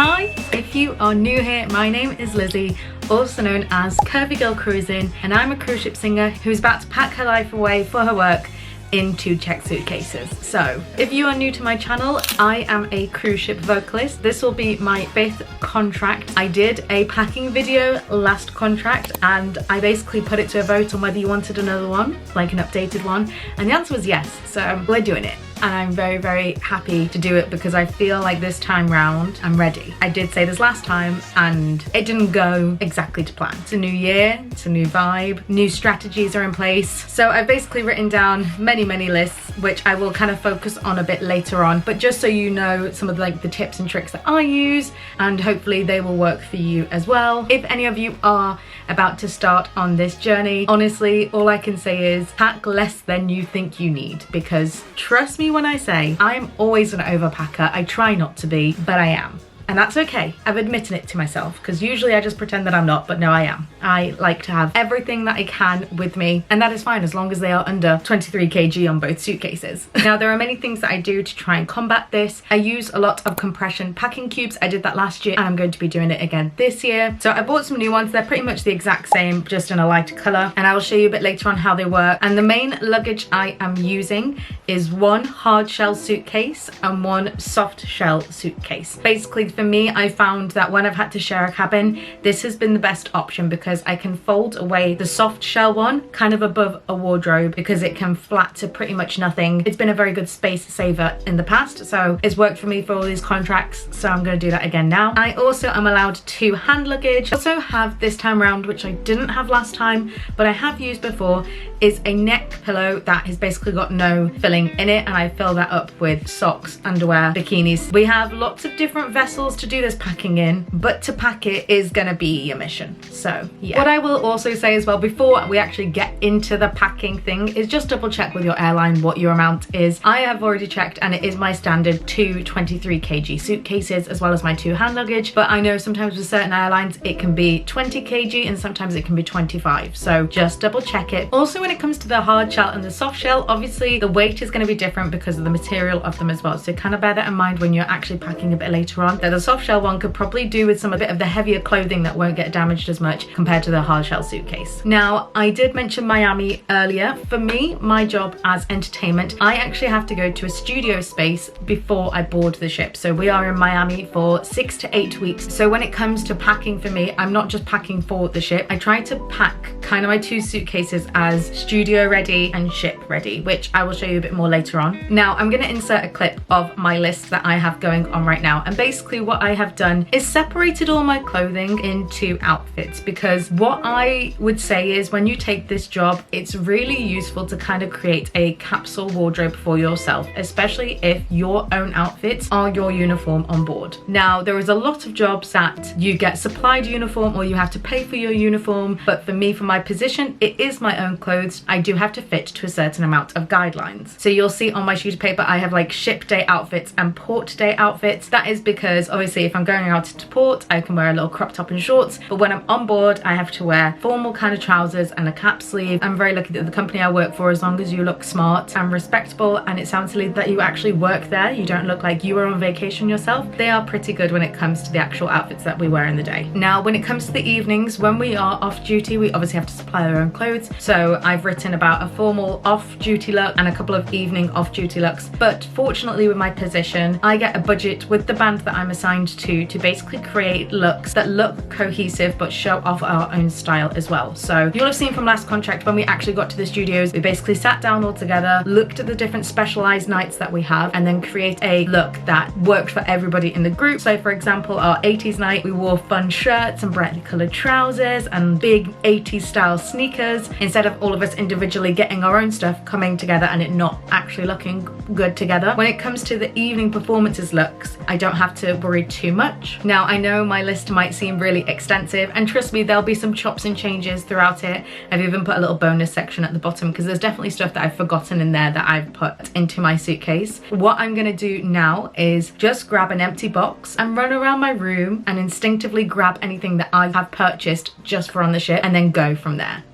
Hi, if you are new here, my name is Lizzie, also known as Curvy Girl Cruising, and I'm a cruise ship singer who's about to pack her life away for her work in 2 check suitcases. So if you are new to my channel, I am a cruise ship vocalist. This will be my 5th contract. I did a packing video last contract and I basically put it to a vote on whether you wanted another one, like an updated one, and the answer was yes, so we're doing it. And I'm very, very happy to do it because I feel like this time round I'm ready. I did say this last time and it didn't go exactly to plan. It's a new year, it's a new vibe, new strategies are in place. So I've basically written down many lists, which I will kind of focus on a bit later on, but just so you know some of the tips and tricks that I use, and hopefully they will work for you as well. If any of you are about to start on this journey, honestly, all I can say is pack less than you think you need, because trust me when I say I'm always an overpacker. I try not to be, but I am. And that's okay. I've admitted it to myself because usually I just pretend that I'm not, but no, I am. I like to have everything that I can with me, and that is fine as long as they are under 23 kg on both suitcases. Now, there are many things that I do to try and combat this. I use a lot of compression packing cubes. I did that last year and I'm going to be doing it again this year. So I bought some new ones. They're pretty much the exact same, just in a lighter color, and I will show you a bit later on how they work. And the main luggage I am using is 1 hard shell suitcase and 1 soft shell suitcase. Basically, for me, I found that when I've had to share a cabin, this has been the best option because I can fold away the soft shell one kind of above a wardrobe because it can flat to pretty much nothing. It's been a very good space saver in the past, so it's worked for me for all these contracts, so I'm going to do that again now. I also am allowed 2 hand luggage. I also have this time around, which I didn't have last time, but I have used before, is a neck pillow that has basically got no filling in it, and I fill that up with socks, underwear, bikinis. We have lots of different vessels to do this packing in, but to pack it is gonna be a mission. So yeah. What I will also say as well before we actually get into the packing thing is just double check with your airline what your amount is. I have already checked and it is my standard 2 23 kg suitcases as well as my 2 hand luggage, but I know sometimes with certain airlines it can be 20 kg and sometimes it can be 25, so just double check it. Also, when it comes to the hard shell and the soft shell, obviously the weight is going to be different because of the material of them as well, so kind of bear that in mind when you're actually packing a bit later on. The soft shell one could probably do with a bit of the heavier clothing that won't get damaged as much compared to the hard shell suitcase. Now, I did mention Miami earlier. For me, my job as entertainment, I actually have to go to a studio space before I board the ship. So we are in Miami for 6 to 8 weeks. So when it comes to packing for me, I'm not just packing for the ship. I try to pack kind of my 2 suitcases as studio ready and ship ready, which I will show you a bit more later on. Now, I'm going to insert a clip of my list that I have going on right now, and basically what I have done is separated all my clothing into outfits, because what I would say is when you take this job, it's really useful to kind of create a capsule wardrobe for yourself, especially if your own outfits are your uniform on board. Now, there is a lot of jobs that you get supplied uniform or you have to pay for your uniform, but for me, for my position, it is my own clothes. I do have to fit to a certain amount of guidelines. So you'll see on my sheet of paper I have like ship day outfits and port day outfits. That is because obviously if I'm going out to port, I can wear a little crop top and shorts, but when I'm on board I have to wear formal kind of trousers and a cap sleeve. I'm very lucky that the company I work for, as long as you look smart and respectable and it sounds silly that you actually work there, you don't look like you are on vacation yourself, they are pretty good when it comes to the actual outfits that we wear in the day. Now, when it comes to the evenings, when we are off duty, we obviously have to supply our own clothes, so I've written about a formal off-duty look and a couple of evening off-duty looks, but fortunately with my position I get a budget with the band that I'm assigned to basically create looks that look cohesive but show off our own style as well. So you'll have seen from last contract when we actually got to the studios, we basically sat down all together, looked at the different specialized nights that we have, and then create a look that worked for everybody in the group. So for example, our 80s night, we wore fun shirts and brightly colored trousers and big 80s style sneakers, instead of all of us individually getting our own stuff, coming together and it not actually looking good together. When it comes to the evening performances looks, I don't have to worry too much. Now, I know my list might seem really extensive, and trust me, there'll be some chops and changes throughout it. I've even put a little bonus section at the bottom because there's definitely stuff that I've forgotten in there that I've put into my suitcase. What I'm gonna do now is just grab an empty box and run around my room and instinctively grab anything that I have purchased just for on the ship and then go from there.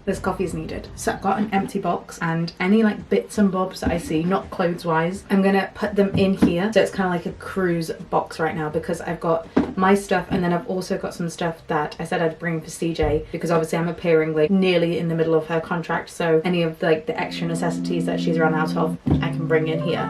this coffee is needed. So I've got an empty box, and any like bits and bobs that I see, not clothes wise, I'm gonna put them in here. So it's kind of like a cruise box right now, because I've got my stuff, and then I've also got some stuff that I said I'd bring for CJ, because obviously I'm appearing like nearly in the middle of her contract, so any of like the extra necessities that she's run out of, I can bring in here.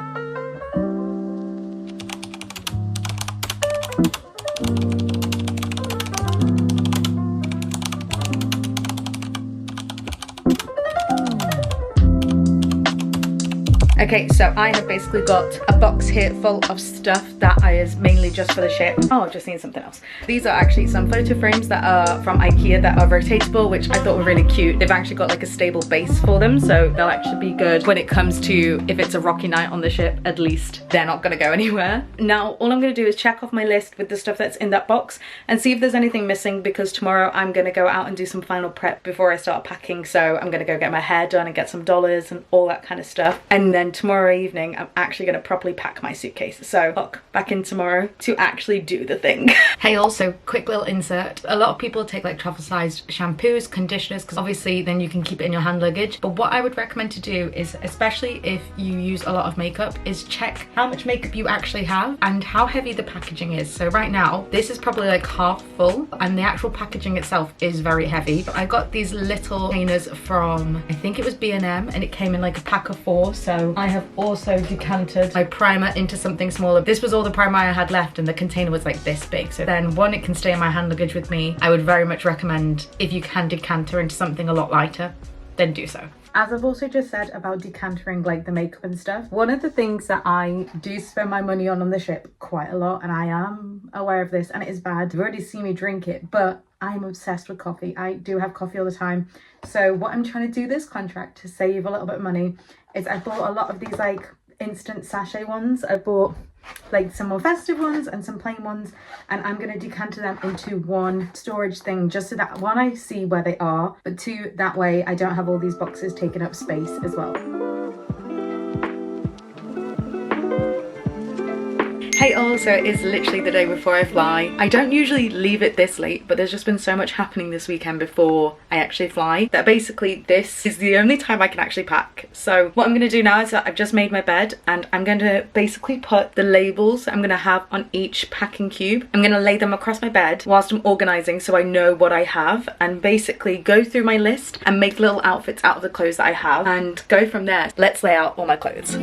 Okay, so I have basically got a box here full of stuff that is mainly just for the ship. Oh, I've just seen something else. These are actually some photo frames that are from IKEA that are rotatable, which I thought were really cute. They've actually got like a stable base for them, so they'll actually be good when it comes to if it's a rocky night on the ship. At least they're not gonna go anywhere. Now, all I'm gonna do is check off my list with the stuff that's in that box and see if there's anything missing, because tomorrow I'm gonna go out and do some final prep before I start packing. So I'm gonna go get my hair done and get some dollars and all that kind of stuff. And then tomorrow evening I'm actually going to properly pack my suitcase, so look, back in tomorrow to actually do the thing. Hey, also quick little insert, a lot of people take like travel sized shampoos, conditioners, because obviously then you can keep it in your hand luggage, but what I would recommend to do is, especially if you use a lot of makeup, is check how much makeup you actually have and how heavy the packaging is. So right now this is probably like half full, and the actual packaging itself is very heavy, but I got these little containers from, I think it was B&M, and it came in like a pack of 4, so I have also decanted my primer into something smaller. This was all the primer I had left, and the container was like this big, so then one, it can stay in my hand luggage with me. I would very much recommend, if you can decanter into something a lot lighter, then do so. As I've also just said about decantering like the makeup and stuff, one of the things that I do spend my money on the ship quite a lot, and I am aware of this, and it is bad. You've already seen me drink it, but I'm obsessed with coffee. I do have coffee all the time. So what I'm trying to do this contract to save a little bit of money is I bought a lot of these like instant sachet ones. I bought like some more festive ones and some plain ones, and I'm going to decanter them into one storage thing, just so that one, I see where they are, but two, that way I don't have all these boxes taking up space as well. Hey all, so it is literally the day before I fly. I don't usually leave it this late, but there's just been so much happening this weekend before I actually fly that basically this is the only time I can actually pack. So what I'm going to do now is that I've just made my bed, and I'm going to basically put the labels I'm going to have on each packing cube. I'm going to lay them across my bed whilst I'm organising, so I know what I have, and basically go through my list and make little outfits out of the clothes that I have and go from there. Let's lay out all my clothes.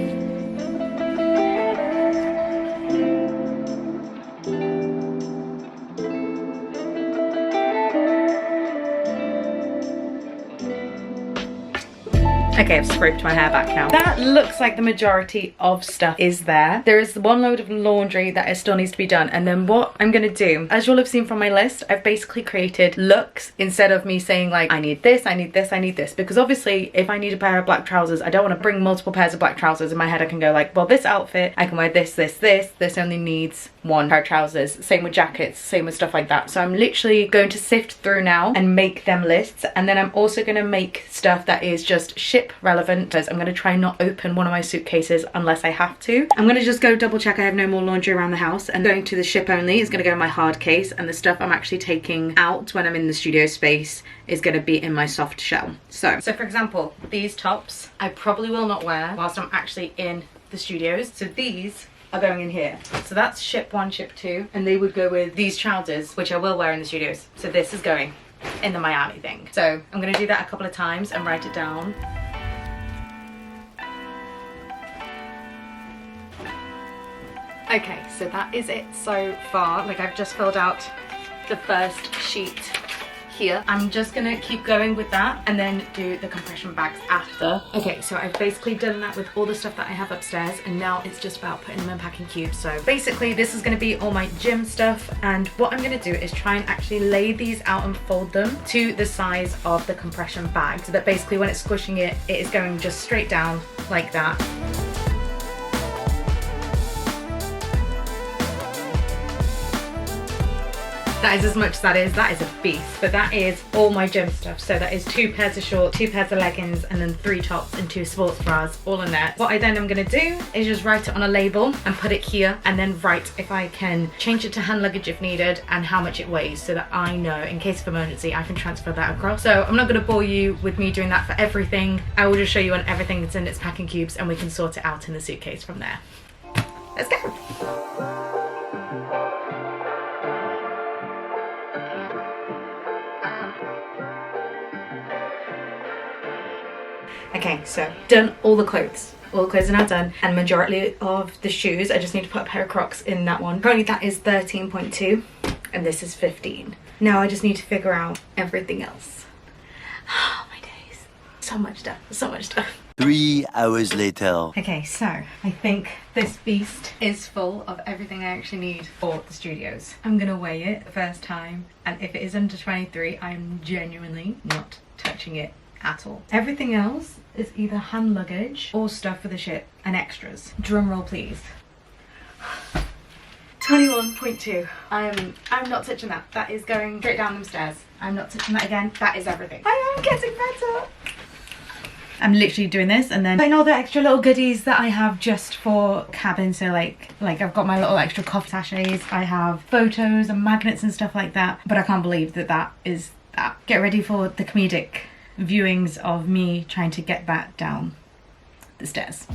Okay, I've scraped my hair back now. That looks like the majority of stuff is there. There is one load of laundry that still needs to be done, and then what I'm gonna do, as you'll have seen from my list, I've basically created looks instead of me saying like, I need this, I need this, I need this, because obviously if I need a pair of black trousers, I don't want to bring multiple pairs of black trousers. In my head I can go like, well, this outfit, I can wear this, this, this only needs one pair of trousers. Same with jackets, same with stuff like that. So I'm literally going to sift through now and make them lists, and then I'm also going to make stuff that is just ship relevant, because I'm going to try not open one of my suitcases unless I have to. I'm going to just go double check I have no more laundry around the house, and going to the ship only is going to go in my hard case, and the stuff I'm actually taking out when I'm in the studio space is going to be in my soft shell. So for example, these tops I probably will not wear whilst I'm actually in the studios, so these are going in here. So that's ship 1, ship 2, and they would go with these trousers, which I will wear in the studios. So this is going in the Miami thing. So I'm gonna do that a couple of times and write it down. Okay, so that is it so far. Like, I've just filled out the first sheet here. I'm just gonna keep going with that and then do the compression bags after. Okay, so I've basically done that with all the stuff that I have upstairs, and now it's just about putting them in packing cubes. So basically this is gonna be all my gym stuff, and what I'm gonna do is try and actually lay these out and fold them to the size of the compression bag, so that basically when it's squishing it, it is going just straight down like that. That is as much as that is. That is a beast. But that is all my gym stuff. So that is 2 pairs of shorts, 2 pairs of leggings, and then 3 tops and 2 sports bras, all in there. What I then am gonna do is just write it on a label and put it here, and then write if I can change it to hand luggage if needed and how much it weighs, so that I know in case of emergency I can transfer that across. So I'm not gonna bore you with me doing that for everything. I will just show you on everything that's in its packing cubes, and we can sort it out in the suitcase from there. Let's go. Okay, so done all the clothes. All the clothes are now done, and majority of the shoes, I just need to put a pair of Crocs in that one. Currently that is 13.2 and this is 15. Now I just need to figure out everything else. Oh my days. So much stuff, so much stuff. 3 hours later. Okay, so I think this beast is full of everything I actually need for the studios. I'm gonna weigh it the first time, and if it is under 23, I'm genuinely not touching it at all. Everything else is either hand luggage or stuff for the ship and extras. Drum roll please. 21.2. I'm not touching that. That is going straight down them stairs. I'm not touching that again. That is everything. I am getting better. I'm literally doing this and then putting all the extra little goodies that I have just for cabin. So like I've got my little extra coffee sachets. I have photos and magnets and stuff like that. But I can't believe that that is that. Get ready for the comedic viewings of me trying to get that down the stairs.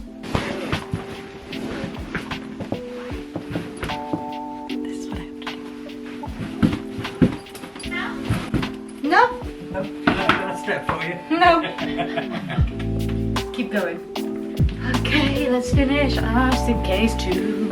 This is what I have to do. No? No, I'm gonna step for you. No. Keep going. Okay, let's finish our suitcase too.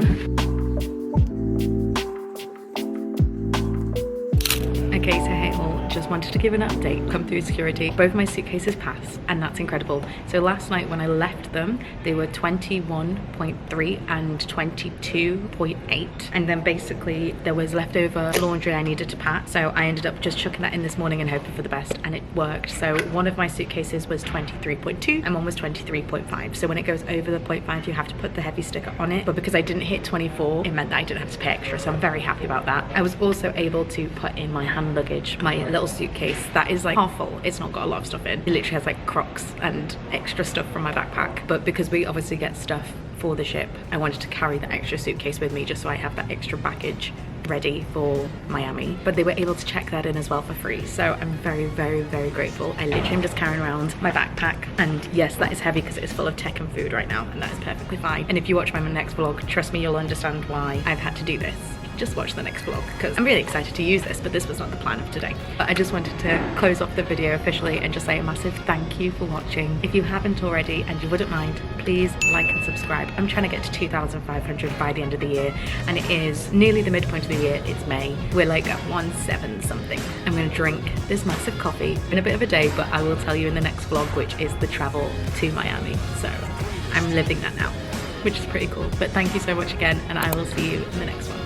Okay, so hey all, just wanted to give an update. Come through security, both my suitcases passed, and that's incredible. So last night when I left them, they were 21.3 and 22.8, and then basically there was leftover laundry I needed to pack, so I ended up just chucking that in this morning and hoping for the best, and it worked. So one of my suitcases was 23.2 and one was 23.5. So when it goes over the 0.5, you have to put the heavy sticker on it, but because I didn't hit 24, it meant that I didn't have to pay extra, so I'm very happy about that. I was also able to put in my hand luggage, my little suitcase that is like half full. It's not got a lot of stuff in. It literally has like Crocs and extra stuff from my backpack, but because we obviously get stuff for the ship, I wanted to carry that extra suitcase with me just so I have that extra baggage ready for Miami. But they were able to check that in as well for free, so I'm very, very, very grateful. I literally am just carrying around my backpack, and yes, that is heavy because it is full of tech and food right now, and that is perfectly fine. And if you watch my next vlog, trust me, you'll understand why I've had to do this. Just watch the next vlog because I'm really excited to use this, but this was not the plan of today. But I just wanted to close off the video officially and just say a massive thank you for watching. If you haven't already and you wouldn't mind, please like and subscribe. I'm trying to get to 2,500 by the end of the year, and it is nearly the midpoint of the year. It's May. We're like at 1.7 something. I'm gonna drink this massive coffee. Been a bit of a day, but I will tell you in the next vlog, which is the travel to Miami. So I'm living that now, which is pretty cool. But thank you so much again, and I will see you in the next one.